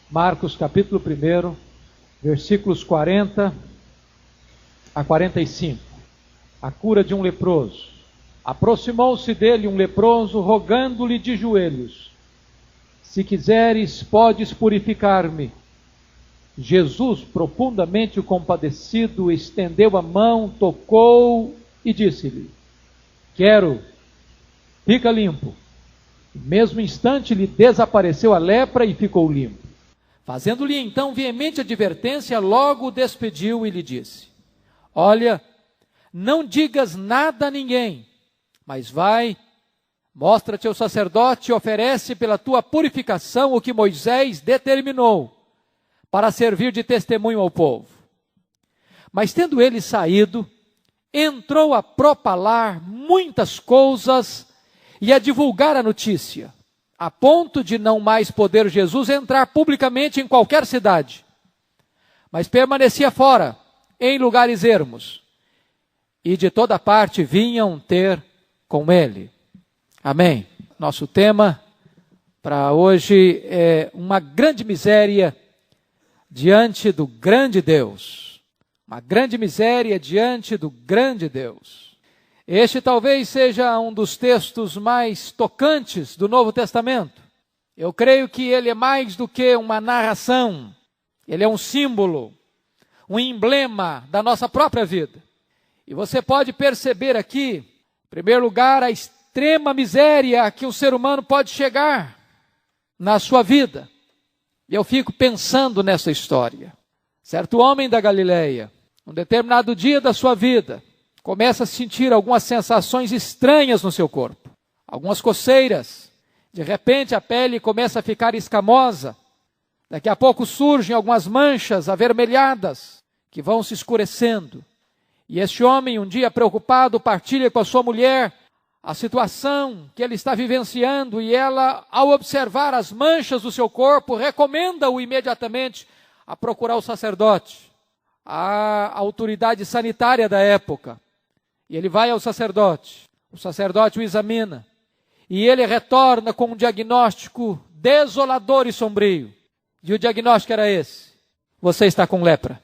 Marcos capítulo 1, versículos 40 a 45. A cura de um leproso. Aproximou-se dele um leproso, rogando-lhe de joelhos: se quiseres, podes purificar-me. Jesus, profundamente compadecido, estendeu a mão, tocou e disse-lhe: quero, fica limpo. No mesmo instante lhe desapareceu a lepra e ficou limpo. Fazendo-lhe então veemente advertência, logo o despediu e lhe disse: olha, não digas nada a ninguém, mas vai, mostra-te ao sacerdote e oferece pela tua purificação o que Moisés determinou, para servir de testemunho ao povo. Mas tendo ele saído, entrou a propalar muitas coisas e a divulgar a notícia, a ponto de não mais poder Jesus entrar publicamente em qualquer cidade, mas permanecia fora, em lugares ermos, e de toda parte vinham ter com ele. Amém. Nosso tema para hoje é uma grande miséria diante do grande Deus. Uma grande miséria diante do grande Deus. Este talvez seja um dos textos mais tocantes do Novo Testamento. Eu creio que ele é mais do que uma narração. Ele é um símbolo, um emblema da nossa própria vida. E você pode perceber aqui, em primeiro lugar, a extrema miséria a que o ser humano pode chegar na sua vida. E eu fico pensando nessa história. Certo homem da Galileia, um determinado dia da sua vida, começa a sentir algumas sensações estranhas no seu corpo. Algumas coceiras. De repente a pele começa a ficar escamosa. Daqui a pouco surgem algumas manchas avermelhadas que vão se escurecendo. E este homem, um dia preocupado, partilha com a sua mulher a situação que ele está vivenciando, e ela, ao observar as manchas do seu corpo, recomenda-o imediatamente a procurar o sacerdote, a autoridade sanitária da época. E ele vai ao sacerdote, o sacerdote o examina, e ele retorna com um diagnóstico desolador e sombrio. E o diagnóstico era esse: você está com lepra.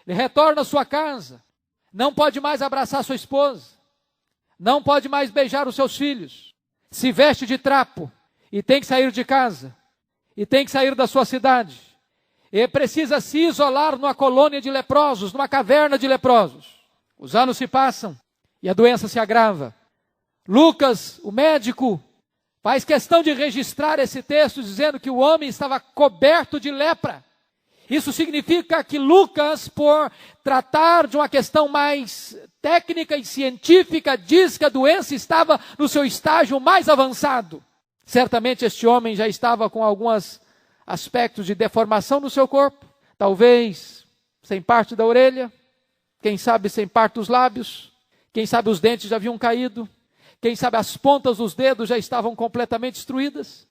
Ele retorna à sua casa, não pode mais abraçar sua esposa, não pode mais beijar os seus filhos, se veste de trapo e tem que sair de casa, e tem que sair da sua cidade, e precisa se isolar numa colônia de leprosos, numa caverna de leprosos. Os anos se passam e a doença se agrava. Lucas, o médico, faz questão de registrar esse texto dizendo que o homem estava coberto de lepra. Isso significa que Lucas, por tratar de uma questão mais técnica e científica, diz que a doença estava no seu estágio mais avançado. Certamente este homem já estava com alguns aspectos de deformação no seu corpo, talvez sem parte da orelha, quem sabe sem parte dos lábios, quem sabe os dentes já haviam caído, quem sabe as pontas dos dedos já estavam completamente destruídas.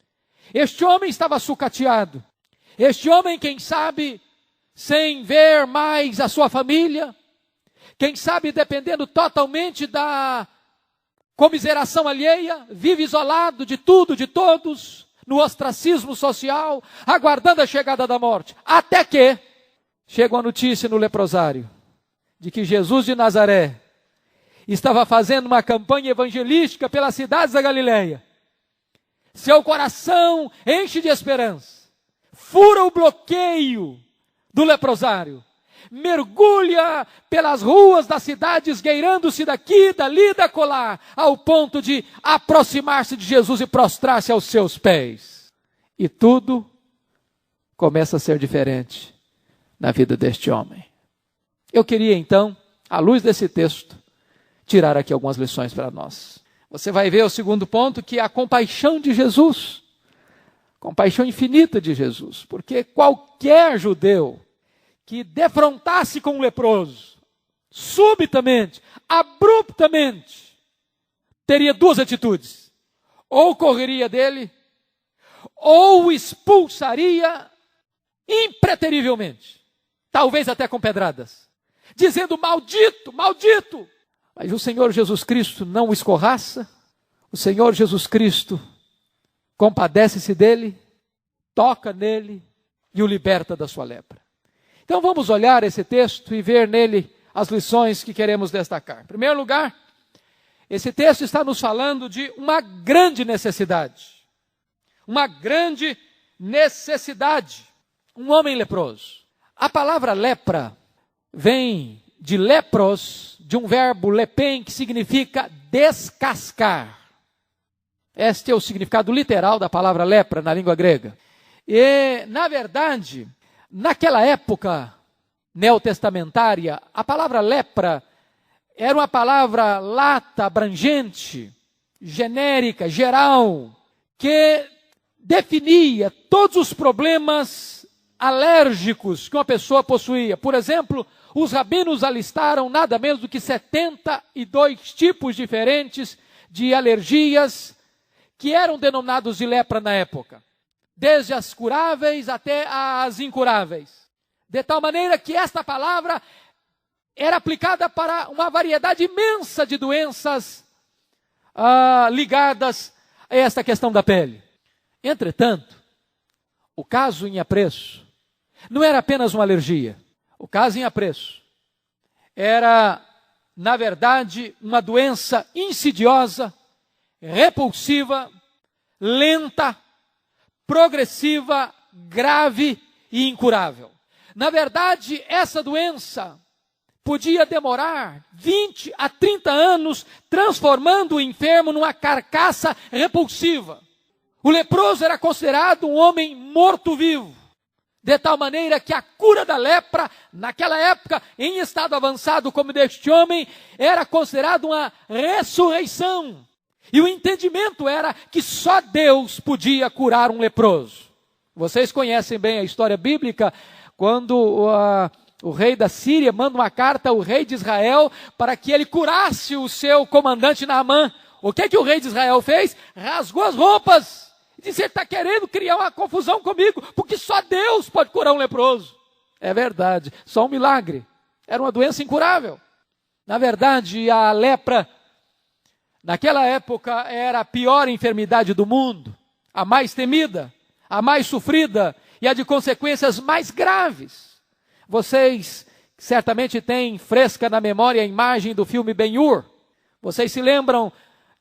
Este homem estava sucateado. Este homem, quem sabe, sem ver mais a sua família, quem sabe dependendo totalmente da comiseração alheia, vive isolado de tudo, de todos, no ostracismo social, aguardando a chegada da morte. Até que chega a notícia no leprosário de que Jesus de Nazaré estava fazendo uma campanha evangelística pelas cidades da Galileia. Seu coração enche de esperança, fura o bloqueio do leprosário, mergulha pelas ruas da cidade, esgueirando-se daqui, dali, dacolá, ao ponto de aproximar-se de Jesus e prostrar-se aos seus pés. E tudo começa a ser diferente na vida deste homem. Eu queria então, à luz desse texto, tirar aqui algumas lições para nós. Você vai ver o segundo ponto, que é a compaixão de Jesus. Compaixão infinita de Jesus. Porque qualquer judeu que defrontasse com um leproso, subitamente, abruptamente, teria duas atitudes: ou correria dele, ou o expulsaria impreterivelmente, talvez até com pedradas, dizendo: maldito, maldito. Mas o Senhor Jesus Cristo não o escorraça. O Senhor Jesus Cristo compadece-se dele, toca nele e o liberta da sua lepra. Então vamos olhar esse texto e ver nele as lições que queremos destacar. Em primeiro lugar, esse texto está nos falando de uma grande necessidade. Uma grande necessidade. Um homem leproso. A palavra lepra vem de lepros, de um verbo lepem, que significa descascar. Este é o significado literal da palavra lepra na língua grega. E, na verdade, naquela época neotestamentária, a palavra lepra era uma palavra lata, abrangente, genérica, geral, que definia todos os problemas alérgicos que uma pessoa possuía. Por exemplo, os rabinos alistaram nada menos do que 72 tipos diferentes de alergias que eram denominados de lepra na época, desde as curáveis até as incuráveis. De tal maneira que esta palavra era aplicada para uma variedade imensa de doenças ligadas a esta questão da pele. Entretanto, o caso em apreço não era apenas uma alergia. O caso em apreço era, na verdade, uma doença insidiosa, repulsiva, lenta, progressiva, grave e incurável. Na verdade, essa doença podia demorar 20 a 30 anos, transformando o enfermo numa carcaça repulsiva. O leproso era considerado um homem morto-vivo, de tal maneira que a cura da lepra, naquela época, em estado avançado como deste homem, era considerado uma ressurreição. E o entendimento era que só Deus podia curar um leproso. Vocês conhecem bem a história bíblica, quando o rei da Síria manda uma carta ao rei de Israel para que ele curasse o seu comandante Naamã. O que o rei de Israel fez? Rasgou as roupas. E disse, ele está querendo criar uma confusão comigo, porque só Deus pode curar um leproso. É verdade, só um milagre. Era uma doença incurável. Na verdade, a lepra, naquela época, era a pior enfermidade do mundo, a mais temida, a mais sofrida e a de consequências mais graves. Vocês certamente têm fresca na memória a imagem do filme Ben-Hur. Vocês se lembram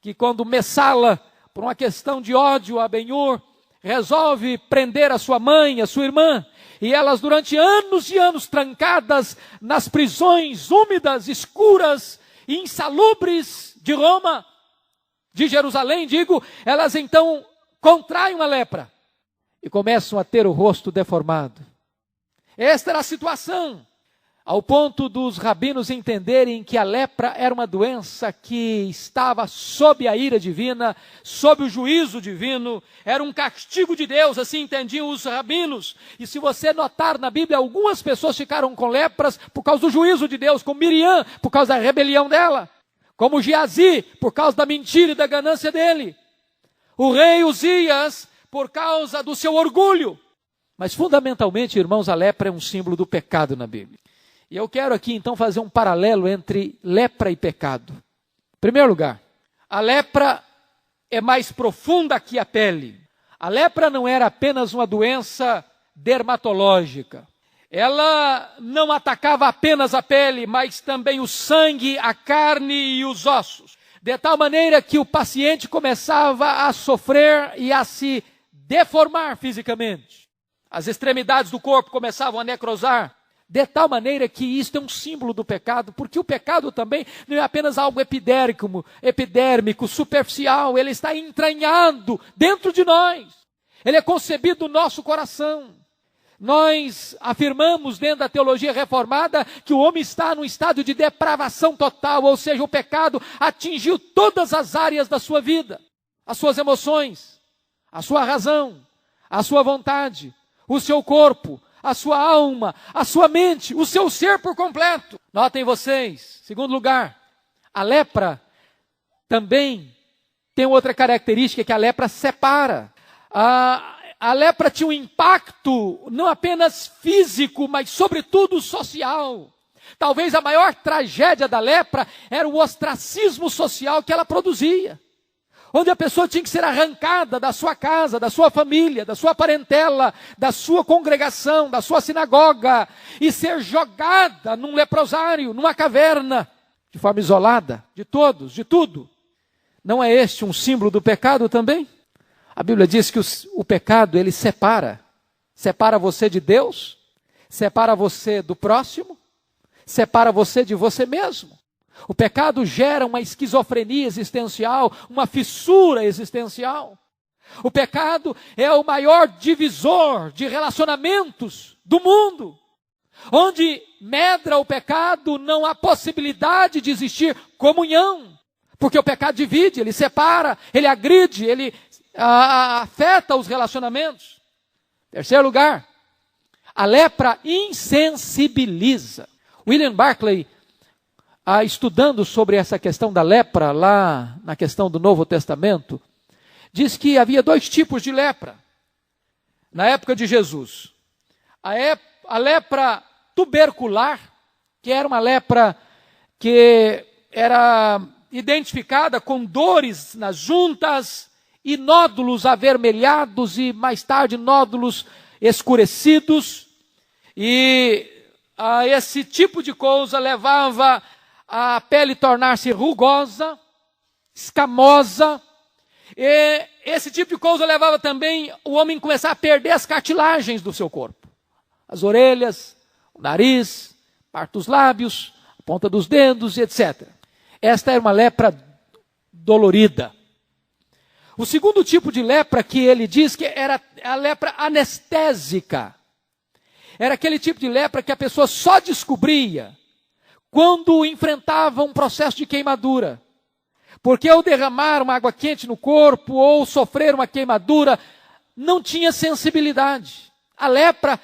que quando Messala, por uma questão de ódio a Ben-Hur, resolve prender a sua mãe, a sua irmã, e elas durante anos e anos trancadas nas prisões úmidas, escuras e insalubres de Roma, de Jerusalém, digo, elas então contraem uma lepra e começam a ter o rosto deformado. Esta era a situação, ao ponto dos rabinos entenderem que a lepra era uma doença que estava sob a ira divina, sob o juízo divino, era um castigo de Deus, assim entendiam os rabinos. E se você notar na Bíblia, algumas pessoas ficaram com lepras por causa do juízo de Deus, como Miriam, por causa da rebelião dela, como Geazi, por causa da mentira e da ganância dele, o rei Uzias, por causa do seu orgulho. Mas fundamentalmente, irmãos, a lepra é um símbolo do pecado na Bíblia. E eu quero aqui então fazer um paralelo entre lepra e pecado. Em primeiro lugar, a lepra é mais profunda que a pele. A lepra não era apenas uma doença dermatológica. Ela não atacava apenas a pele, mas também o sangue, a carne e os ossos. De tal maneira que o paciente começava a sofrer e a se deformar fisicamente. As extremidades do corpo começavam a necrosar. De tal maneira que isto é um símbolo do pecado, porque o pecado também não é apenas algo epidérmico, superficial, ele está entranhado dentro de nós. Ele é concebido no nosso coração. Nós afirmamos dentro da teologia reformada que o homem está num estado de depravação total, ou seja, o pecado atingiu todas as áreas da sua vida, as suas emoções, a sua razão, a sua vontade, o seu corpo, a sua alma, a sua mente, o seu ser por completo. Notem vocês, segundo lugar, a lepra também tem outra característica, que a lepra separa. A lepra tinha um impacto não apenas físico, mas sobretudo social. Talvez a maior tragédia da lepra era o ostracismo social que ela produzia. onde a pessoa tinha que ser arrancada da sua casa, da sua família, da sua parentela, da sua congregação, da sua sinagoga, e ser jogada num leprosário, numa caverna, de forma isolada, de todos, de tudo. Não é este um símbolo do pecado também? A Bíblia diz que o pecado, ele separa. Separa você de Deus, separa você do próximo, separa você de você mesmo. O pecado gera uma esquizofrenia existencial, uma fissura existencial. O pecado é o maior divisor de relacionamentos do mundo. Onde medra o pecado, não há possibilidade de existir comunhão. Porque o pecado divide, ele separa, ele agride, ele afeta os relacionamentos. Terceiro lugar, a lepra insensibiliza. William Barclay, estudando sobre essa questão da lepra, lá na questão do Novo Testamento, diz que havia dois tipos de lepra na época de Jesus. A lepra tubercular, que era uma lepra que era identificada com dores nas juntas e nódulos avermelhados e mais tarde nódulos escurecidos. E esse tipo de coisa levava a pele tornar-se rugosa, escamosa. E esse tipo de coisa levava também o homem a começar a perder as cartilagens do seu corpo. As orelhas, o nariz, parte dos lábios, a ponta dos dedos, etc. Esta era uma lepra dolorida. O segundo tipo de lepra que ele diz que era a lepra anestésica. Era aquele tipo de lepra que a pessoa só descobria quando enfrentava um processo de queimadura. Porque ao derramar uma água quente no corpo ou sofrer uma queimadura, não tinha sensibilidade. A lepra,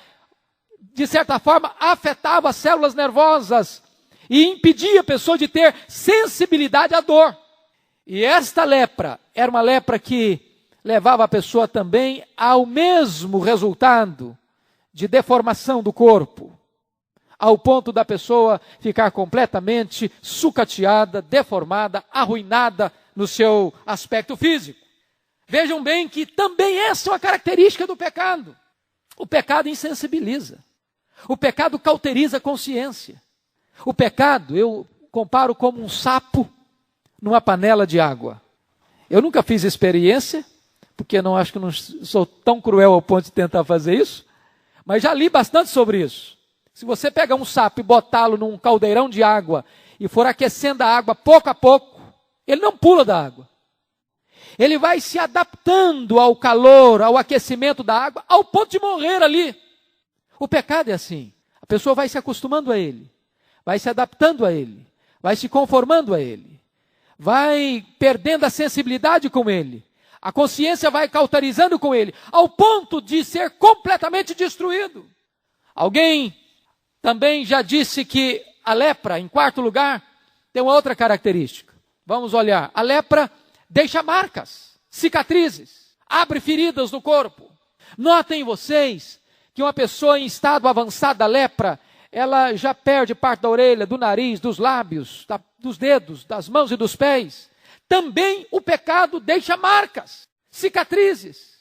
de certa forma, afetava as células nervosas e impedia a pessoa de ter sensibilidade à dor. E esta lepra era uma lepra que levava a pessoa também ao mesmo resultado de deformação do corpo, ao ponto da pessoa ficar completamente sucateada, deformada, arruinada no seu aspecto físico. Vejam bem que também essa é uma característica do pecado. O pecado insensibiliza. O pecado cauteriza a consciência. O pecado eu comparo como um sapo numa panela de água. Eu nunca fiz experiência, porque acho que não sou tão cruel ao ponto de tentar fazer isso, mas já li bastante sobre isso. Se você pegar um sapo e botá-lo num caldeirão de água e for aquecendo a água pouco a pouco, ele não pula da água. Ele vai se adaptando ao calor, ao aquecimento da água, ao ponto de morrer ali. O pecado é assim. A pessoa vai se acostumando a ele, vai se adaptando a ele, vai se conformando a ele, vai perdendo a sensibilidade com ele. A consciência vai cauterizando com ele, ao ponto de ser completamente destruído. Alguém também já disse que a lepra, em quarto lugar, tem uma outra característica. Vamos olhar. A lepra deixa marcas, cicatrizes, abre feridas no corpo. Notem vocês que uma pessoa em estado avançado da lepra, ela já perde parte da orelha, do nariz, dos lábios, dos dedos, das mãos e dos pés. Também o pecado deixa marcas, cicatrizes,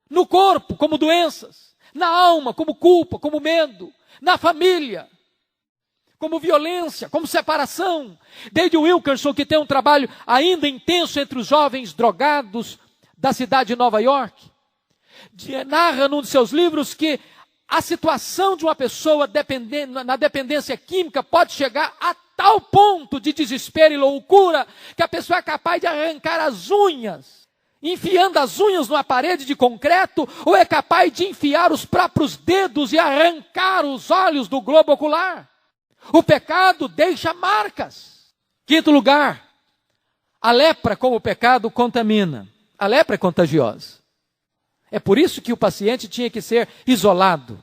no corpo como doenças, na alma como culpa, como medo, na família como violência, como separação. David Wilkerson, que tem um trabalho ainda intenso entre os jovens drogados da cidade de Nova York, narra num de seus livros que a situação de uma pessoa na dependência química pode chegar a tal ponto de desespero e loucura que a pessoa é capaz de arrancar as unhas, enfiando as unhas numa parede de concreto, ou é capaz de enfiar os próprios dedos e arrancar os olhos do globo ocular. O pecado deixa marcas. Quinto lugar, a lepra, como o pecado, contamina. A lepra é contagiosa. É por isso que o paciente tinha que ser isolado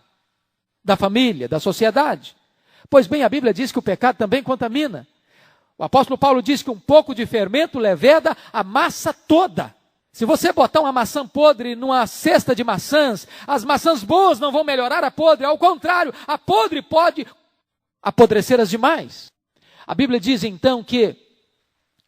da família, da sociedade. Pois bem, a Bíblia diz que o pecado também contamina. O apóstolo Paulo diz que um pouco de fermento leveda a massa toda. Se você botar uma maçã podre numa cesta de maçãs, as maçãs boas não vão melhorar a podre. Ao contrário, a podre pode apodrecer as demais. A Bíblia diz então que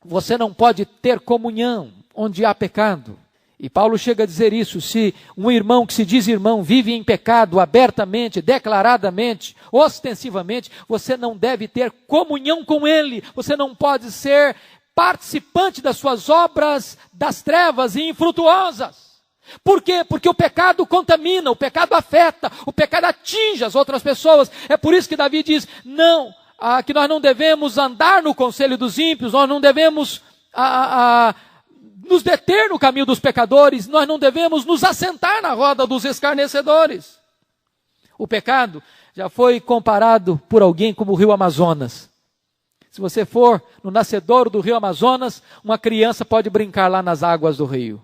você não pode ter comunhão onde há pecado. E Paulo chega a dizer isso: se um irmão que se diz irmão vive em pecado abertamente, declaradamente, ostensivamente, você não deve ter comunhão com ele, você não pode ser participante das suas obras das trevas e infrutuosas. Por quê? Porque o pecado contamina, o pecado afeta, o pecado atinge as outras pessoas. É por isso que Davi diz, que nós não devemos andar no conselho dos ímpios, nós não devemos nos deter no caminho dos pecadores, nós não devemos nos assentar na roda dos escarnecedores. O pecado já foi comparado por alguém como o rio Amazonas. Se você for no nascedouro do rio Amazonas, uma criança pode brincar lá nas águas do rio.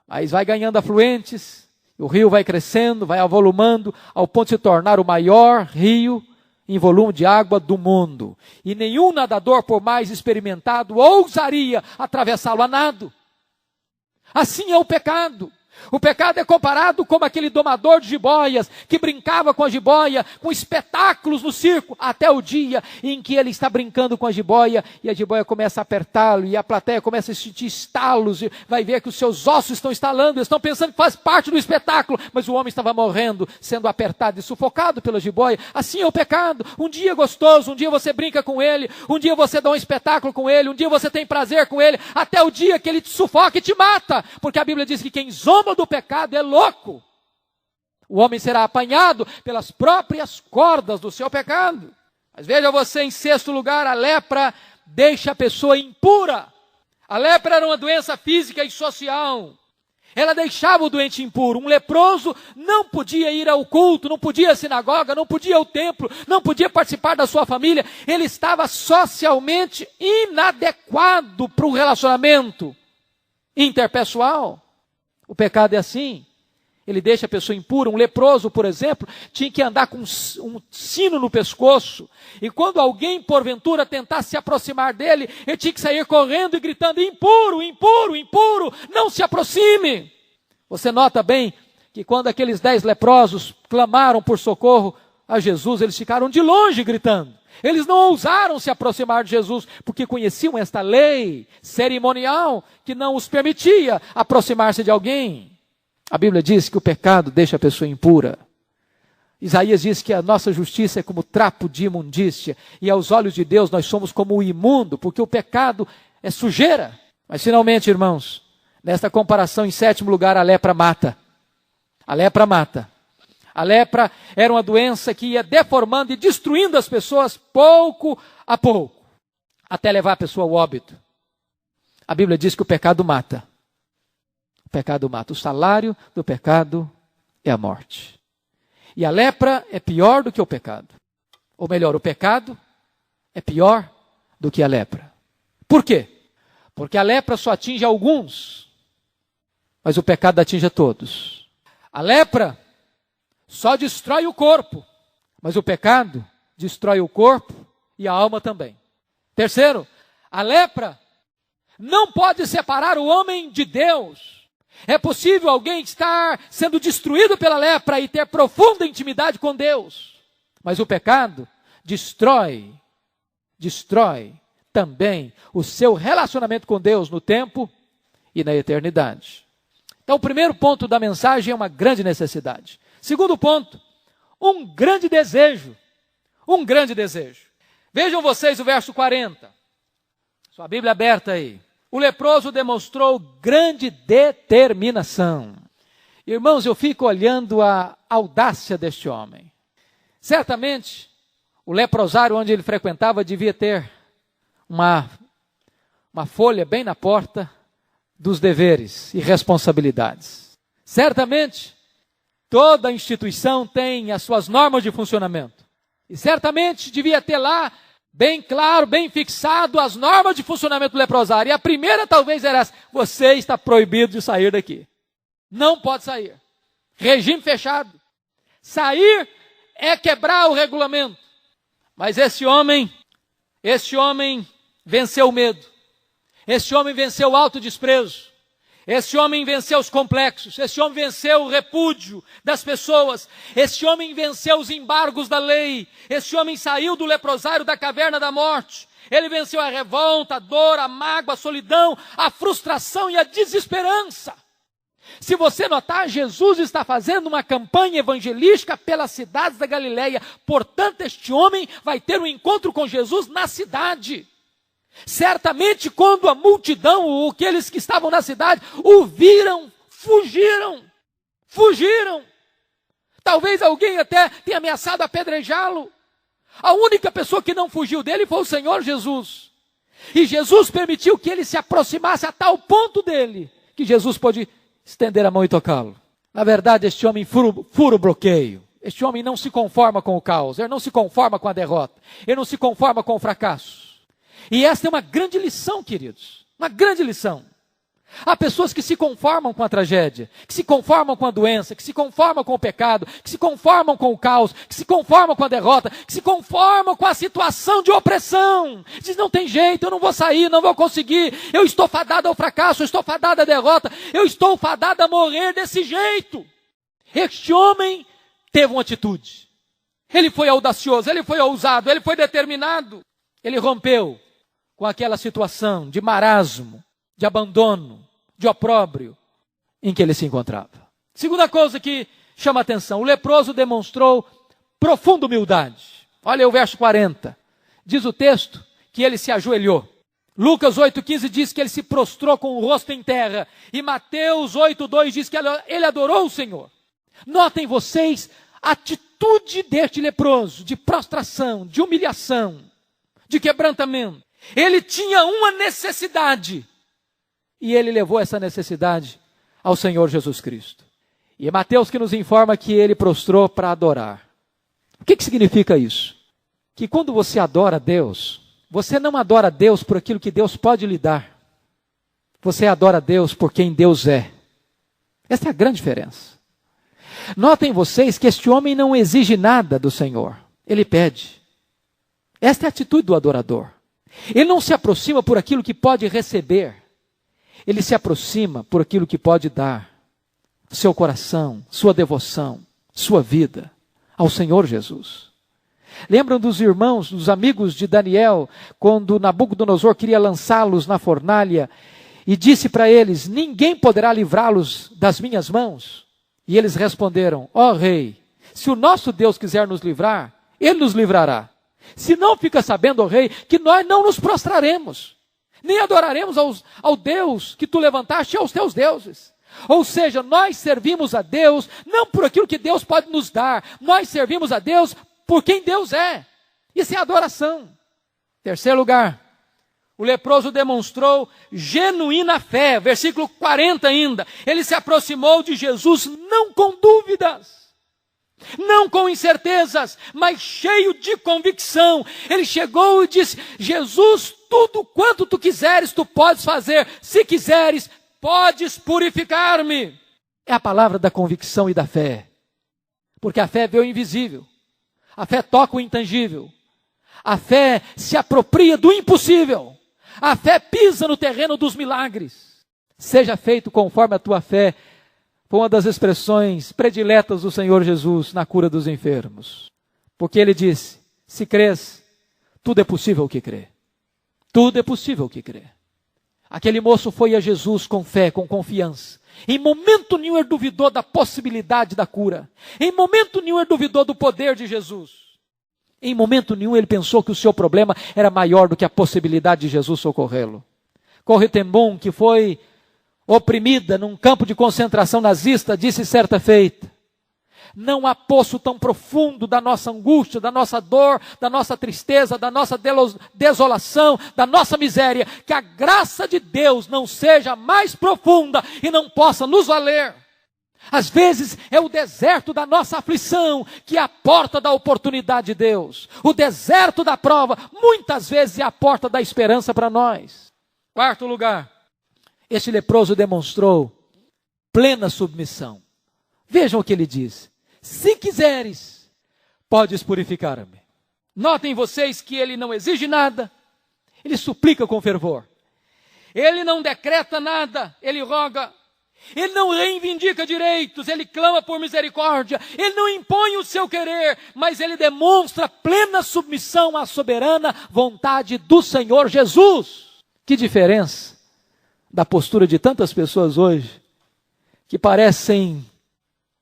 Mas vai ganhando afluentes, o rio vai crescendo, vai avolumando, ao ponto de se tornar o maior rio em volume de água do mundo. E nenhum nadador, por mais experimentado, ousaria atravessá-lo a nado. Assim é o pecado. O pecado é comparado como aquele domador de jiboias, que brincava com a jiboia, com espetáculos no circo, até o dia em que ele está brincando com a jiboia, e a jiboia começa a apertá-lo, e a plateia começa a sentir estalos, e vai ver que os seus ossos estão estalando, eles estão pensando que faz parte do espetáculo, mas o homem estava morrendo, sendo apertado e sufocado pela jiboia. Assim é o pecado. Um dia é gostoso, um dia você brinca com ele, um dia você dá um espetáculo com ele, um dia você tem prazer com ele, até o dia que ele te sufoca e te mata, porque a Bíblia diz que quem zomba do pecado é louco. O homem será apanhado pelas próprias cordas do seu pecado. Mas veja você, em sexto lugar, a lepra deixa a pessoa impura. A lepra era uma doença física e social. Ela deixava o doente impuro. Um leproso não podia ir ao culto, não podia à sinagoga, não podia ao templo, não podia participar da sua família. Ele estava socialmente inadequado para o relacionamento interpessoal. O pecado é assim, ele deixa a pessoa impura. Um leproso, por exemplo, tinha que andar com um sino no pescoço, e quando alguém, porventura, tentasse se aproximar dele, ele tinha que sair correndo e gritando, impuro, impuro, impuro, não se aproxime. Você nota bem que quando aqueles 10 leprosos clamaram por socorro a Jesus, eles ficaram de longe gritando. Eles não ousaram se aproximar de Jesus, porque conheciam esta lei cerimonial que não os permitia aproximar-se de alguém. A Bíblia diz que o pecado deixa a pessoa impura. Isaías diz que a nossa justiça é como trapo de imundícia, e aos olhos de Deus nós somos como o imundo, porque o pecado é sujeira. Mas finalmente, irmãos, nesta comparação, em sétimo lugar, a lepra mata. A lepra mata. A lepra era uma doença que ia deformando e destruindo as pessoas pouco a pouco, até levar a pessoa ao óbito. A Bíblia diz que o pecado mata. O pecado mata. O salário do pecado é a morte. E a lepra é pior do que o pecado. Ou melhor, o pecado é pior do que a lepra. Por quê? Porque a lepra só atinge alguns, mas o pecado atinge a todos. A lepra só destrói o corpo, mas o pecado destrói o corpo e a alma também. Terceiro, a lepra não pode separar o homem de Deus. É possível alguém estar sendo destruído pela lepra e ter profunda intimidade com Deus, mas o pecado destrói também o seu relacionamento com Deus no tempo e na eternidade. Então, o primeiro ponto da mensagem é uma grande necessidade. Segundo ponto, um grande desejo. Um grande desejo. Vejam vocês o verso 40. Sua Bíblia aberta aí. O leproso demonstrou grande determinação. Irmãos, eu fico olhando a audácia deste homem. Certamente, o leprosário onde ele frequentava devia ter uma folha bem na porta dos deveres e responsabilidades. Certamente, toda instituição tem as suas normas de funcionamento. E certamente devia ter lá, bem claro, bem fixado, as normas de funcionamento do leprosário. E a primeira talvez era essa: você está proibido de sair daqui. Não pode sair. Regime fechado. Sair é quebrar o regulamento. Mas esse homem venceu o medo. Esse homem venceu o autodesprezo. Esse homem venceu os complexos. Esse homem venceu o repúdio das pessoas. Esse homem venceu os embargos da lei. Esse homem saiu do leprosário da caverna da morte. Ele venceu a revolta, a dor, a mágoa, a solidão, a frustração e a desesperança. Se você notar, Jesus está fazendo uma campanha evangelística pelas cidades da Galileia. Portanto, este homem vai ter um encontro com Jesus na cidade. Certamente, quando a multidão, aqueles que estavam na cidade, o viram, fugiram. Talvez alguém até tenha ameaçado apedrejá-lo. A única pessoa que não fugiu dele foi o Senhor Jesus. E Jesus permitiu que ele se aproximasse a tal ponto dele, que Jesus pôde estender a mão e tocá-lo. Na verdade, este homem fura o bloqueio. Este homem não se conforma com o caos, ele não se conforma com a derrota, ele não se conforma com o fracasso. E esta é uma grande lição, queridos, uma grande lição. Há pessoas que se conformam com a tragédia, que se conformam com a doença, que se conformam com o pecado, que se conformam com o caos, que se conformam com a derrota, que se conformam com a situação de opressão. Diz, não tem jeito, eu não vou sair, não vou conseguir, eu estou fadado ao fracasso, eu estou fadado à derrota, eu estou fadado a morrer desse jeito. Este homem teve uma atitude. Ele foi audacioso, ele foi ousado, ele foi determinado. Ele rompeu com aquela situação de marasmo, de abandono, de opróbrio em que ele se encontrava. Segunda coisa que chama a atenção, o leproso demonstrou profunda humildade. Olha o verso 40, diz o texto que ele se ajoelhou. Lucas 8,15 diz que ele se prostrou com o rosto em terra. E Mateus 8,2 diz que ele adorou o Senhor. Notem vocês a atitude deste leproso, de prostração, de humilhação, de quebrantamento. Ele tinha uma necessidade. E ele levou essa necessidade ao Senhor Jesus Cristo. E é Mateus que nos informa que ele prostrou para adorar. O que significa isso? Que quando você adora a Deus, você não adora a Deus por aquilo que Deus pode lhe dar. Você adora a Deus por quem Deus é. Essa é a grande diferença. Notem vocês que este homem não exige nada do Senhor. Ele pede. Esta é a atitude do adorador. Ele não se aproxima por aquilo que pode receber. Ele se aproxima por aquilo que pode dar. Seu coração, sua devoção, sua vida ao Senhor Jesus. Lembram dos irmãos, dos amigos de Daniel, quando Nabucodonosor queria lançá-los na fornalha e disse para eles, ninguém poderá livrá-los das minhas mãos? E eles responderam, ó rei, se o nosso Deus quiser nos livrar, ele nos livrará. Se não, fica sabendo, ó rei, que nós não nos prostraremos, nem adoraremos ao Deus que tu levantaste e aos teus deuses. Ou seja, nós servimos a Deus não por aquilo que Deus pode nos dar, nós servimos a Deus por quem Deus é. Isso é adoração. Terceiro lugar, o leproso demonstrou genuína fé. Versículo 40 ainda. Ele se aproximou de Jesus não com dúvidas, não com incertezas, mas cheio de convicção. Ele chegou e disse, Jesus, tudo quanto tu quiseres, tu podes fazer. Se quiseres, podes purificar-me. É a palavra da convicção e da fé. Porque a fé vê o invisível. A fé toca o intangível. A fé se apropria do impossível. A fé pisa no terreno dos milagres. Seja feito conforme a tua fé. Foi uma das expressões prediletas do Senhor Jesus na cura dos enfermos. Porque ele disse, se crês, tudo é possível que crê. Tudo é possível que crê. Aquele moço foi a Jesus com fé, com confiança. Em momento nenhum ele duvidou da possibilidade da cura. Em momento nenhum ele duvidou do poder de Jesus. Em momento nenhum ele pensou que o seu problema era maior do que a possibilidade de Jesus socorrê-lo. Corrie ten Boom, que foi oprimida num campo de concentração nazista, disse certa feita, não há poço tão profundo da nossa angústia, da nossa dor, da nossa tristeza, da nossa desolação, da nossa miséria, que a graça de Deus não seja mais profunda e não possa nos valer. Às vezes é o deserto da nossa aflição que é a porta da oportunidade de Deus. O deserto da prova, muitas vezes é a porta da esperança para nós. Quarto lugar, este leproso demonstrou plena submissão. Vejam o que ele diz. Se quiseres, podes purificar-me. Notem vocês que ele não exige nada, ele suplica com fervor. Ele não decreta nada, ele roga. Ele não reivindica direitos, ele clama por misericórdia, ele não impõe o seu querer, mas ele demonstra plena submissão à soberana vontade do Senhor Jesus. Que diferença da postura de tantas pessoas hoje, que parecem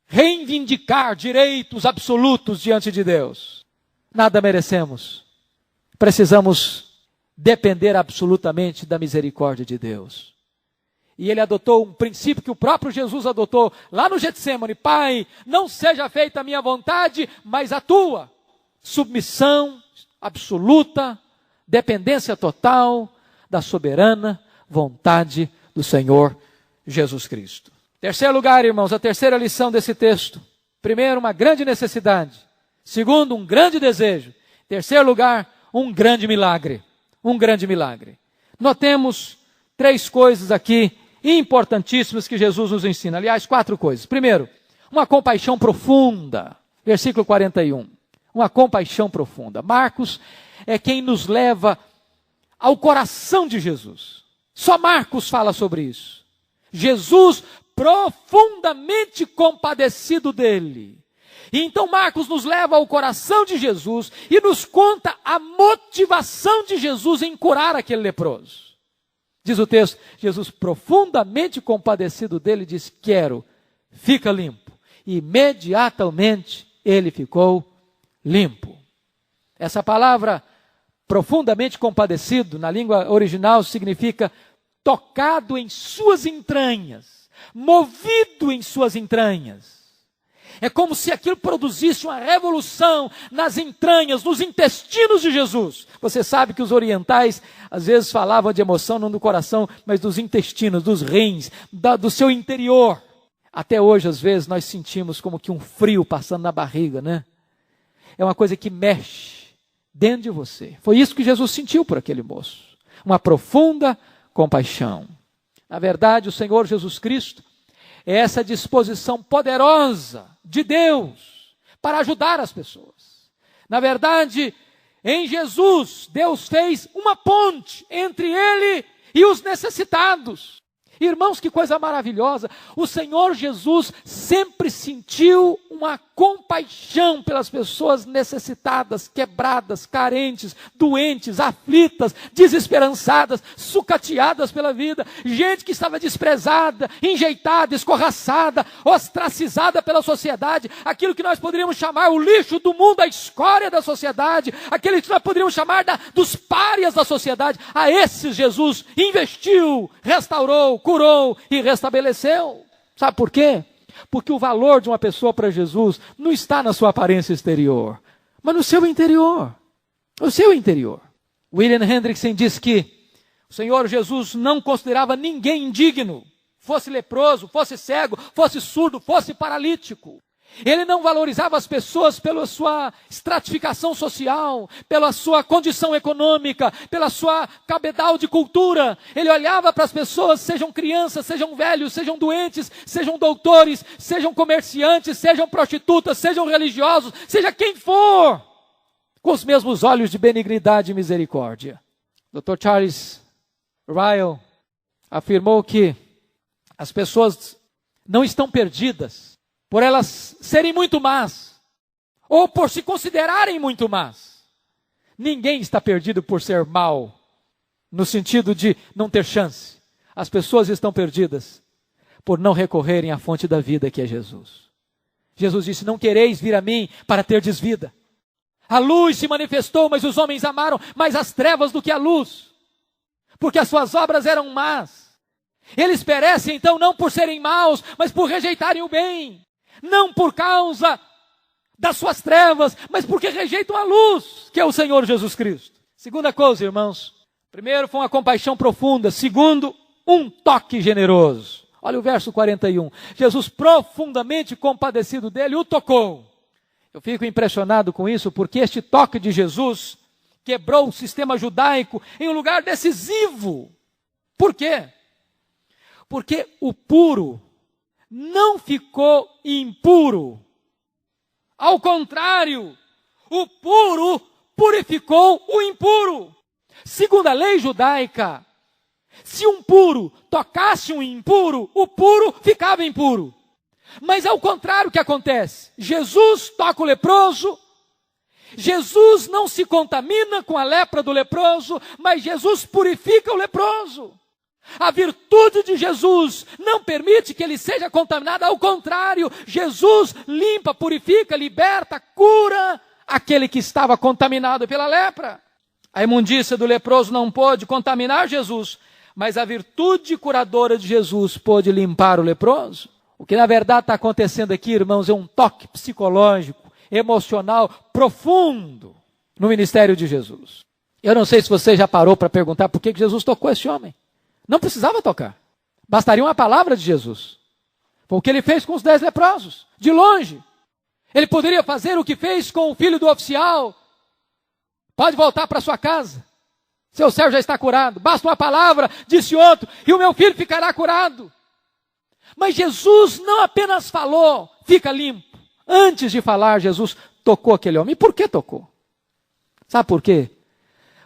reivindicar direitos absolutos diante de Deus. Nada merecemos, precisamos depender absolutamente da misericórdia de Deus. E ele adotou um princípio que o próprio Jesus adotou lá no Getsêmani: Pai, não seja feita a minha vontade, mas a tua. Submissão absoluta, dependência total da soberana vontade do Senhor Jesus Cristo. Terceiro lugar, irmãos, a terceira lição desse texto. Primeiro, uma grande necessidade. Segundo, um grande desejo. Terceiro lugar, um grande milagre. Um grande milagre. Notemos 3 coisas aqui importantíssimas que Jesus nos ensina. Aliás, 4 coisas. Primeiro, uma compaixão profunda. Versículo 41. Uma compaixão profunda. Marcos é quem nos leva ao coração de Jesus. Só Marcos fala sobre isso. Jesus profundamente compadecido dele. E então Marcos nos leva ao coração de Jesus e nos conta a motivação de Jesus em curar aquele leproso. Diz o texto, Jesus profundamente compadecido dele diz: quero, fica limpo. E imediatamente ele ficou limpo. Essa palavra profundamente compadecido, na língua original, significa tocado em suas entranhas, movido em suas entranhas. É como se aquilo produzisse uma revolução nas entranhas, nos intestinos de Jesus. Você sabe que os orientais às vezes falavam de emoção não do coração, mas dos intestinos, dos rins, do seu interior. Até hoje, às vezes, nós sentimos como que um frio passando na barriga, né? É uma coisa que mexe dentro de você. Foi isso que Jesus sentiu por aquele moço. Uma profunda compaixão. Na verdade, o Senhor Jesus Cristo é essa disposição poderosa de Deus para ajudar as pessoas. Na verdade, em Jesus, Deus fez uma ponte entre ele e os necessitados. Irmãos, que coisa maravilhosa! O Senhor Jesus sempre sentiu uma compaixão pelas pessoas necessitadas, quebradas, carentes, doentes, aflitas, desesperançadas, sucateadas pela vida. Gente que estava desprezada, enjeitada, escorraçada, ostracizada pela sociedade. Aquilo que nós poderíamos chamar o lixo do mundo, a escória da sociedade. Aquele que nós poderíamos chamar dos párias da sociedade. A esses Jesus investiu, restaurou, curou e restabeleceu. Sabe por quê? Porque o valor de uma pessoa para Jesus não está na sua aparência exterior, mas no seu interior. No seu interior. William Hendrickson diz que o Senhor Jesus não considerava ninguém indigno, fosse leproso, fosse cego, fosse surdo, fosse paralítico. Ele não valorizava as pessoas pela sua estratificação social, pela sua condição econômica, pela sua cabedal de cultura. Ele olhava para as pessoas, sejam crianças, sejam velhos, sejam doentes, sejam doutores, sejam comerciantes, sejam prostitutas, sejam religiosos, seja quem for, com os mesmos olhos de benignidade e misericórdia. Dr. Charles Ryle afirmou que as pessoas não estão perdidas por elas serem muito más, ou por se considerarem muito más. Ninguém está perdido por ser mau, no sentido de não ter chance. As pessoas estão perdidas por não recorrerem à fonte da vida, que é Jesus. Jesus disse: não quereis vir a mim para terdes vida. A luz se manifestou, mas os homens amaram mais as trevas do que a luz, porque as suas obras eram más. Eles perecem então não por serem maus, mas por rejeitarem o bem. Não por causa das suas trevas, mas porque rejeitam a luz, que é o Senhor Jesus Cristo. Segunda coisa, irmãos. Primeiro, foi uma compaixão profunda. Segundo, um toque generoso. Olha o verso 41. Jesus, profundamente compadecido dele, o tocou. Eu fico impressionado com isso, porque este toque de Jesus quebrou o sistema judaico em um lugar decisivo. Por quê? Porque o puro não ficou impuro. Ao contrário, o puro purificou o impuro. Segundo a lei judaica, Se um puro tocasse um impuro, o puro ficava impuro. Mas é o contrário que acontece. Jesus toca o leproso, Jesus não se contamina com a lepra do leproso, mas Jesus purifica o leproso. A virtude de Jesus não permite que ele seja contaminado, ao contrário, Jesus limpa, purifica, liberta, cura aquele que estava contaminado pela lepra. A imundícia do leproso não pôde contaminar Jesus, mas a virtude curadora de Jesus pôde limpar o leproso. O que na verdade está acontecendo aqui, irmãos, é um toque psicológico, emocional, profundo no ministério de Jesus. Eu não sei se você já parou para perguntar por que Jesus tocou esse homem. Não precisava tocar. Bastaria uma palavra de Jesus. Foi o que ele fez com os 10 leprosos, de longe. Ele poderia fazer o que fez com o filho do oficial. Pode voltar para sua casa. Seu servo já está curado. Basta uma palavra, disse outro, e o meu filho ficará curado. Mas Jesus não apenas falou, fica limpo. Antes de falar, Jesus tocou aquele homem. E por que tocou? Sabe por quê?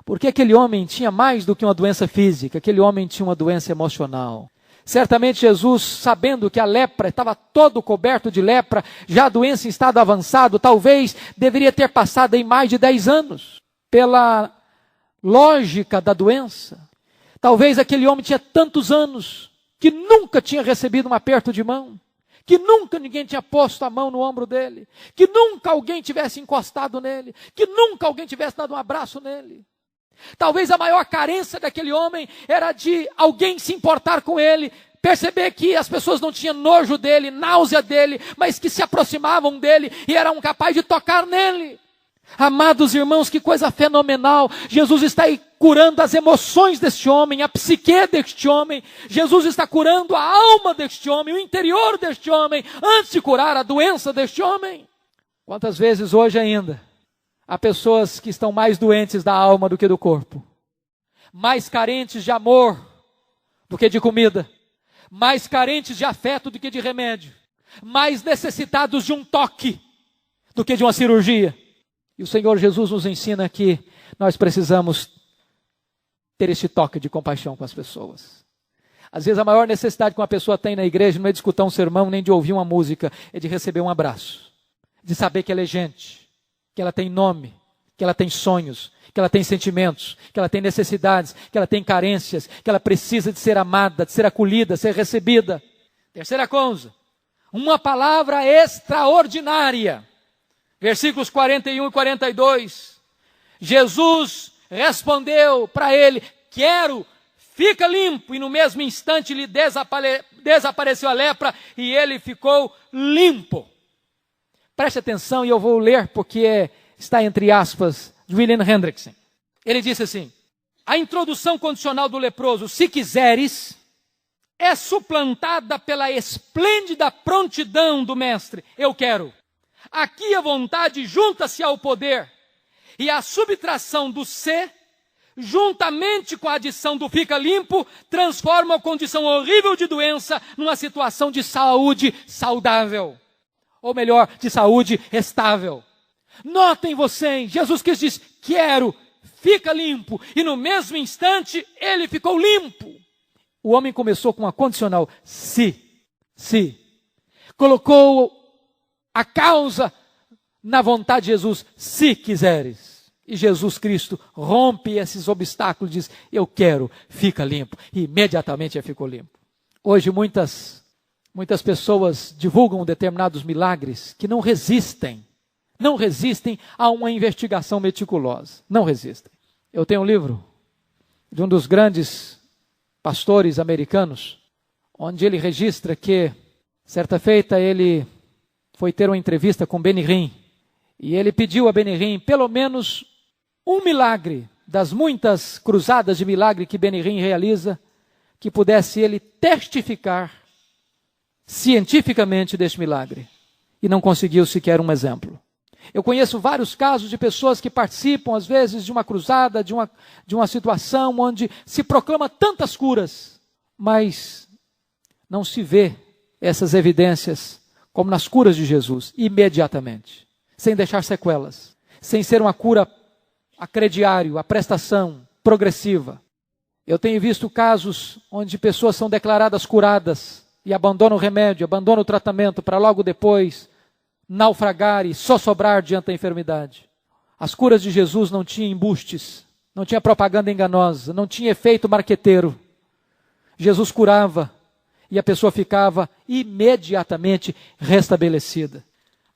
Porque aquele homem tinha mais do que uma doença física, aquele homem tinha uma doença emocional. Certamente Jesus, sabendo que a lepra estava todo coberto de lepra, já a doença em estado avançado, talvez deveria ter passado em mais de 10 anos. Pela lógica da doença, talvez aquele homem tinha tantos anos que nunca tinha recebido um aperto de mão, que nunca ninguém tinha posto a mão no ombro dele, que nunca alguém tivesse encostado nele, que nunca alguém tivesse dado um abraço nele. Talvez a maior carência daquele homem era de alguém se importar com ele, perceber que as pessoas não tinham nojo dele, náusea dele, mas que se aproximavam dele e eram capazes de tocar nele. Amados irmãos, que coisa fenomenal. Jesus está aí curando as emoções deste homem, a psique deste homem. Jesus está curando a alma deste homem, o interior deste homem, antes de curar a doença deste homem. Quantas vezes hoje ainda há pessoas que estão mais doentes da alma do que do corpo, mais carentes de amor do que de comida, mais carentes de afeto do que de remédio, mais necessitados de um toque do que de uma cirurgia. E o Senhor Jesus nos ensina que nós precisamos ter esse toque de compaixão com as pessoas. Às vezes a maior necessidade que uma pessoa tem na igreja não é de escutar um sermão, nem de ouvir uma música, é de receber um abraço, de saber que ela é gente, que ela tem nome, que ela tem sonhos, que ela tem sentimentos, que ela tem necessidades, que ela tem carências, que ela precisa de ser amada, de ser acolhida, de ser recebida. Terceira coisa, uma palavra extraordinária. Versículos 41 e 42. Jesus respondeu para ele, quero, fica limpo. E no mesmo instante lhe desapareceu a lepra e ele ficou limpo. Preste atenção e eu vou ler porque está entre aspas de William Hendrickson. Ele disse assim, a introdução condicional do leproso, se quiseres, é suplantada pela esplêndida prontidão do mestre, eu quero. Aqui a vontade junta-se ao poder e a subtração do se, juntamente com a adição do fica limpo, transforma a condição horrível de doença numa situação de saúde saudável. Ou melhor, de saúde estável. Notem vocês, Jesus Cristo diz, quero, fica limpo. E no mesmo instante, ele ficou limpo. O homem começou com uma condicional, se. Colocou a causa na vontade de Jesus, se quiseres. E Jesus Cristo rompe esses obstáculos e diz, eu quero, fica limpo. E imediatamente ele ficou limpo. Hoje muitas pessoas divulgam determinados milagres que não resistem a uma investigação meticulosa. Não resistem. Eu tenho um livro de um dos grandes pastores americanos, onde ele registra que, certa feita, ele foi ter uma entrevista com Benny Hinn, e ele pediu a Benny Hinn pelo menos um milagre, das muitas cruzadas de milagre que Benny Hinn realiza, que pudesse ele testificar cientificamente deste milagre. E não conseguiu sequer um exemplo. Eu conheço vários casos de pessoas que participam, às vezes, de uma cruzada, de uma situação onde se proclama tantas curas, mas não se vê essas evidências como nas curas de Jesus, imediatamente, sem deixar sequelas, sem ser uma cura a crediário, a prestação progressiva. Eu tenho visto casos onde pessoas são declaradas curadas e abandonam o remédio, abandonam o tratamento para logo depois naufragar e só sobrar diante da enfermidade. As curas de Jesus não tinham embustes, não tinha propaganda enganosa, não tinha efeito marqueteiro. Jesus curava e a pessoa ficava imediatamente restabelecida.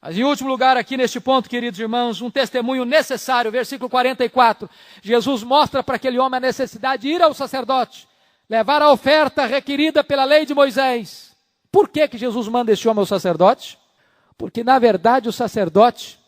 Mas em último lugar aqui neste ponto, queridos irmãos, um testemunho necessário, versículo 44. Jesus mostra para aquele homem a necessidade de ir ao sacerdote, levar a oferta requerida pela lei de Moisés. Por que Jesus manda este homem ao sacerdote? Porque na verdade o sacerdote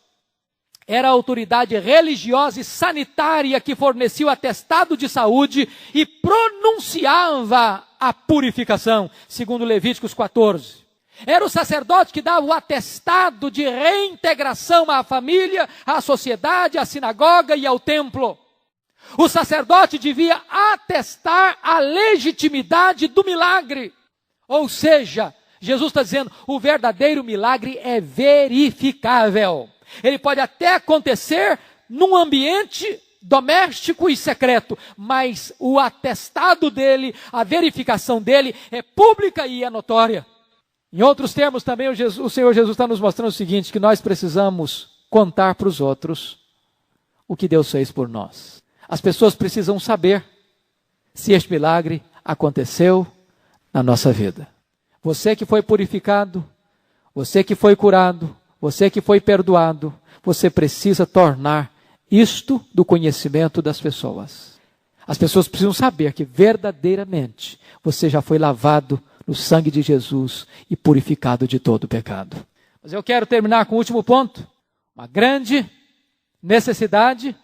era a autoridade religiosa e sanitária que fornecia o atestado de saúde e pronunciava a purificação, segundo Levíticos 14. Era o sacerdote que dava o atestado de reintegração à família, à sociedade, à sinagoga e ao templo. O sacerdote devia atestar a legitimidade do milagre. Ou seja, Jesus está dizendo, o verdadeiro milagre é verificável. Ele pode até acontecer num ambiente doméstico e secreto, mas o atestado dele, a verificação dele é pública e é notória. Em outros termos também o Senhor Jesus está nos mostrando o seguinte, que nós precisamos contar para os outros o que Deus fez por nós. As pessoas precisam saber se este milagre aconteceu na nossa vida. Você que foi purificado, você que foi curado, você que foi perdoado, você precisa tornar isto do conhecimento das pessoas. As pessoas precisam saber que verdadeiramente você já foi lavado no sangue de Jesus e purificado de todo o pecado. Mas eu quero terminar com o último ponto. Uma grande necessidade,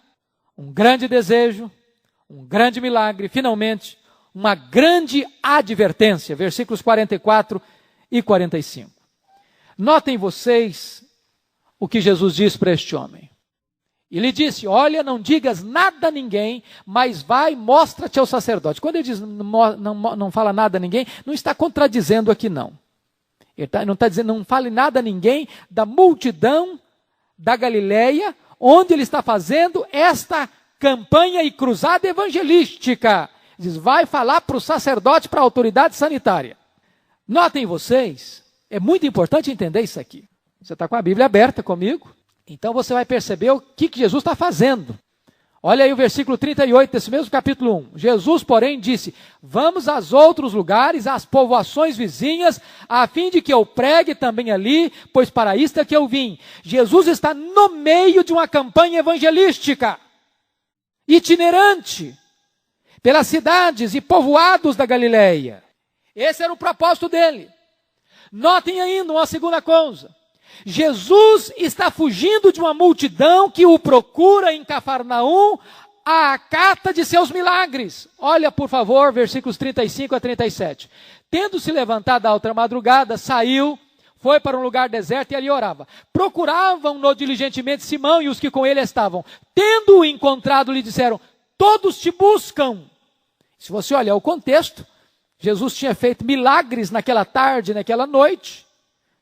um grande desejo, um grande milagre, finalmente, uma grande advertência. Versículos 44 e 45. Notem vocês o que Jesus diz para este homem. Ele disse, olha, não digas nada a ninguém, mas vai, mostra-te ao sacerdote. Quando ele diz, não fala nada a ninguém, não está contradizendo aqui não. Ele não está dizendo, não fale nada a ninguém da multidão da Galileia, onde ele está fazendo esta campanha e cruzada evangelística. Ele diz, vai falar para o sacerdote, para a autoridade sanitária. Notem vocês, é muito importante entender isso aqui. Você está com a Bíblia aberta comigo? Então você vai perceber o que Jesus está fazendo. Olha aí o versículo 38 desse mesmo capítulo 1. Jesus, porém, disse, vamos aos outros lugares, às povoações vizinhas, a fim de que eu pregue também ali, pois para isto é que eu vim. Jesus está no meio de uma campanha evangelística, itinerante, pelas cidades e povoados da Galileia. Esse era o propósito dele. Notem ainda uma segunda coisa. Jesus está fugindo de uma multidão que o procura em Cafarnaum à cata de seus milagres. Olha, por favor, versículos 35 a 37. Tendo se levantado à outra madrugada, saiu, foi para um lugar deserto e ali orava. Procuravam-no diligentemente Simão e os que com ele estavam. Tendo-o encontrado, lhe disseram, todos te buscam. Se você olhar o contexto, Jesus tinha feito milagres naquela tarde, naquela noite,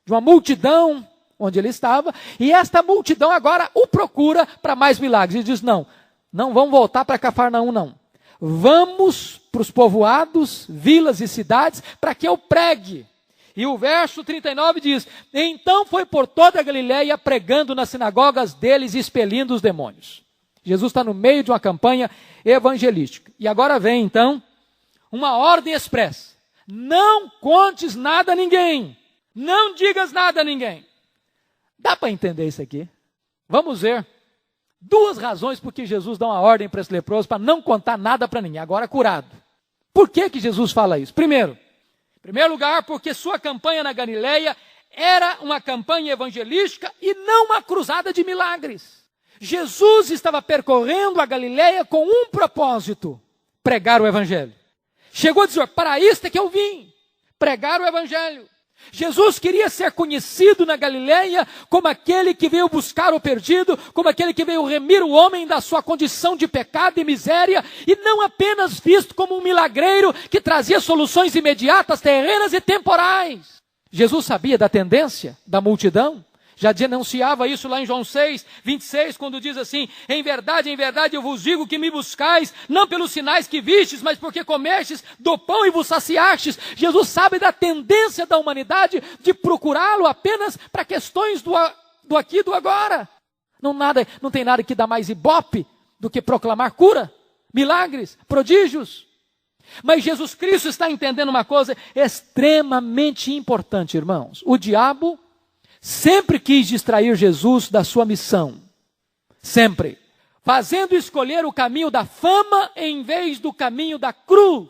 de uma multidão onde ele estava, e esta multidão agora o procura para mais milagres. Ele diz, não vamos voltar para Cafarnaum não. Vamos para os povoados, vilas e cidades, para que eu pregue. E o verso 39 diz, então foi por toda a Galileia pregando nas sinagogas deles e expelindo os demônios. Jesus está no meio de uma campanha evangelística. E agora vem então uma ordem expressa. Não contes nada a ninguém. Não digas nada a ninguém. Dá para entender isso aqui? Vamos ver duas razões por que Jesus dá uma ordem para esse leproso para não contar nada para ninguém, agora curado. Por que Jesus fala isso? Primeiro, em primeiro lugar, porque sua campanha na Galileia era uma campanha evangelística e não uma cruzada de milagres. Jesus estava percorrendo a Galileia com um propósito, pregar o evangelho. Chegou a dizer, para isto é que eu vim, pregar o evangelho. Jesus queria ser conhecido na Galileia como aquele que veio buscar o perdido, como aquele que veio remir o homem da sua condição de pecado e miséria, e não apenas visto como um milagreiro que trazia soluções imediatas, terrenas e temporais. Jesus sabia da tendência da multidão, Já denunciava isso lá em João 6, 26, quando diz assim: em verdade eu vos digo que me buscais, não pelos sinais que vistes, mas porque comestes do pão e vos saciastes. Jesus sabe da tendência da humanidade de procurá-lo apenas para questões do aqui e do agora. Não tem nada que dá mais ibope do que proclamar cura, milagres, prodígios. Mas Jesus Cristo está entendendo uma coisa extremamente importante, irmãos. O diabo sempre quis distrair Jesus da sua missão. Sempre. Fazendo escolher o caminho da fama em vez do caminho da cruz.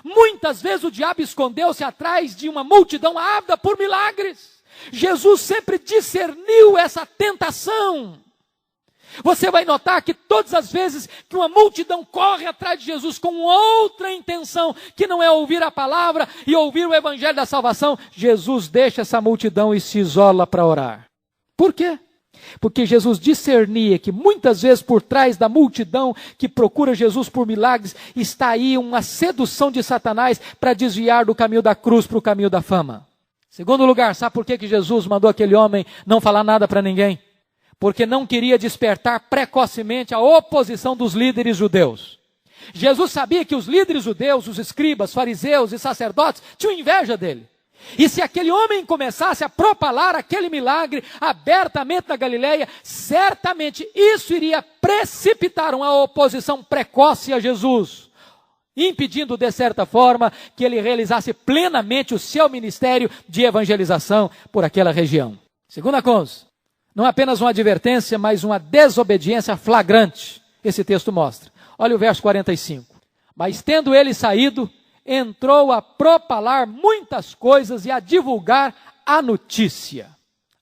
Muitas vezes o diabo escondeu-se atrás de uma multidão ávida por milagres. Jesus sempre discerniu essa tentação. Você vai notar que todas as vezes que uma multidão corre atrás de Jesus com outra intenção, que não é ouvir a palavra e ouvir o evangelho da salvação, Jesus deixa essa multidão e se isola para orar. Por quê? Porque Jesus discernia que muitas vezes por trás da multidão que procura Jesus por milagres, está aí uma sedução de Satanás para desviar do caminho da cruz para o caminho da fama. Segundo lugar, sabe por que Jesus mandou aquele homem não falar nada para ninguém? Porque não queria despertar precocemente a oposição dos líderes judeus. Jesus sabia que os líderes judeus, os escribas, fariseus e sacerdotes, tinham inveja dele. E se aquele homem começasse a propalar aquele milagre abertamente na Galileia, certamente isso iria precipitar uma oposição precoce a Jesus, impedindo de certa forma que ele realizasse plenamente o seu ministério de evangelização por aquela região. Segunda coisa, não apenas uma advertência, mas uma desobediência flagrante. Esse texto mostra. Olha o verso 45. Mas tendo ele saído, entrou a propalar muitas coisas e a divulgar a notícia,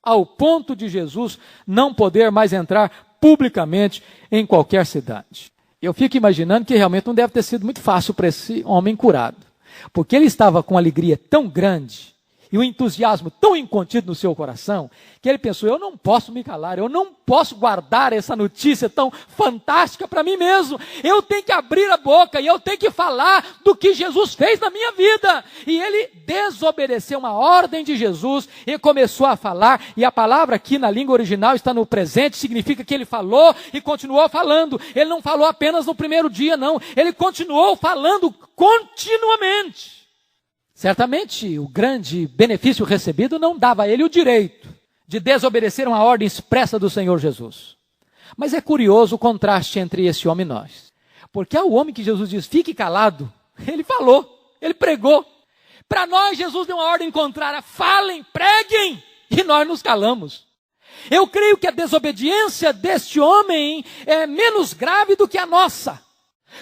ao ponto de Jesus não poder mais entrar publicamente em qualquer cidade. Eu fico imaginando que realmente não deve ter sido muito fácil para esse homem curado, porque ele estava com uma alegria tão grande e um entusiasmo tão incontido no seu coração, que ele pensou: eu não posso me calar, eu não posso guardar essa notícia tão fantástica para mim mesmo. Eu tenho que abrir a boca e eu tenho que falar do que Jesus fez na minha vida. E ele desobedeceu uma ordem de Jesus e começou a falar, e a palavra aqui na língua original está no presente, significa que ele falou e continuou falando. Ele não falou apenas no primeiro dia, não. Ele continuou falando continuamente. Certamente, o grande benefício recebido não dava a ele o direito de desobedecer uma ordem expressa do Senhor Jesus. Mas é curioso o contraste entre esse homem e nós. Porque ao homem que Jesus diz, fique calado, ele falou, ele pregou. Para nós, Jesus deu uma ordem contrária, falem, preguem, e nós nos calamos. Eu creio que a desobediência deste homem é menos grave do que a nossa.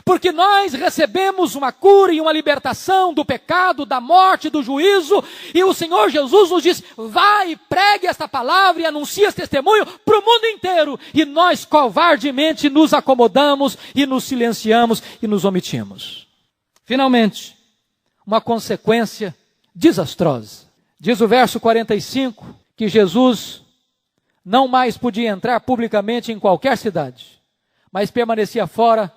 Porque nós recebemos uma cura e uma libertação do pecado, da morte, do juízo, e o Senhor Jesus nos diz, vai, pregue esta palavra e anuncie esse testemunho para o mundo inteiro. E nós covardemente nos acomodamos e nos silenciamos e nos omitimos. Finalmente, uma consequência desastrosa. Diz o verso 45 que Jesus não mais podia entrar publicamente em qualquer cidade, mas permanecia fora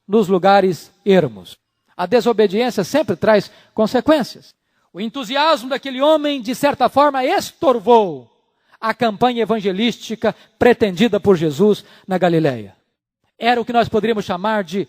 nos lugares ermos. A desobediência sempre traz consequências. O entusiasmo daquele homem, de certa forma, estorvou a campanha evangelística pretendida por Jesus na Galileia. Era o que nós poderíamos chamar de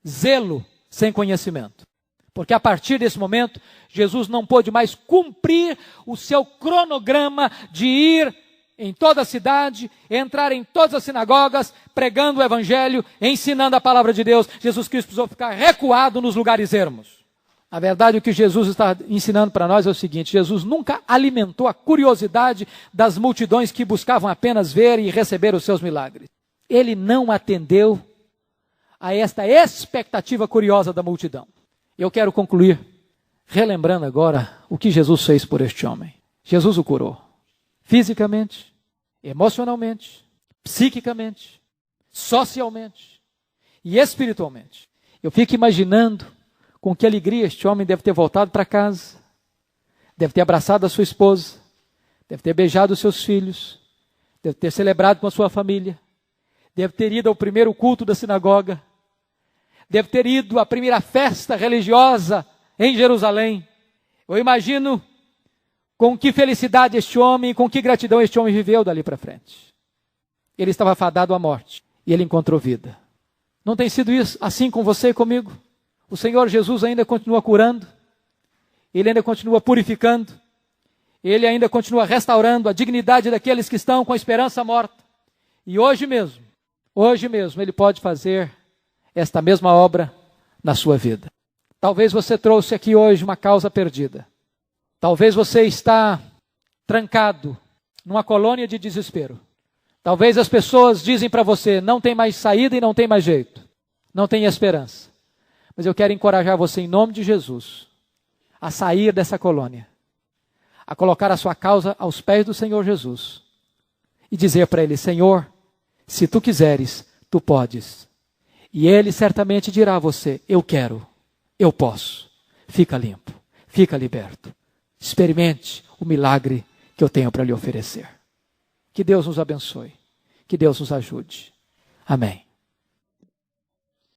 zelo sem conhecimento. Porque a partir desse momento, Jesus não pôde mais cumprir o seu cronograma de ir em toda a cidade, entrar em todas as sinagogas, pregando o evangelho, ensinando a palavra de Deus. Jesus Cristo precisou ficar recuado nos lugares ermos. Na verdade, o que Jesus está ensinando para nós é o seguinte: Jesus nunca alimentou a curiosidade das multidões que buscavam apenas ver e receber os seus milagres. Ele não atendeu a esta expectativa curiosa da multidão. Eu quero concluir relembrando agora o que Jesus fez por este homem. Jesus o curou. Fisicamente, emocionalmente, psiquicamente, socialmente e espiritualmente. Eu fico imaginando com que alegria este homem deve ter voltado para casa, deve ter abraçado a sua esposa, deve ter beijado os seus filhos, deve ter celebrado com a sua família, deve ter ido ao primeiro culto da sinagoga, deve ter ido à primeira festa religiosa em Jerusalém. Eu imagino com que felicidade este homem, com que gratidão este homem viveu dali para frente. Ele estava fadado à morte e ele encontrou vida. Não tem sido isso assim com você e comigo? O Senhor Jesus ainda continua curando, Ele ainda continua purificando, Ele ainda continua restaurando a dignidade daqueles que estão com a esperança morta. E hoje mesmo, Ele pode fazer esta mesma obra na sua vida. Talvez você trouxe aqui hoje uma causa perdida. Talvez você está trancado numa colônia de desespero. Talvez as pessoas dizem para você, não tem mais saída e não tem mais jeito. Não tem esperança. Mas eu quero encorajar você em nome de Jesus a sair dessa colônia. A colocar a sua causa aos pés do Senhor Jesus. E dizer para Ele, Senhor, se Tu quiseres, Tu podes. E Ele certamente dirá a você, eu quero, eu posso. Fica limpo, fica liberto. Experimente o milagre que eu tenho para lhe oferecer. Que Deus nos abençoe. Que Deus nos ajude. Amém.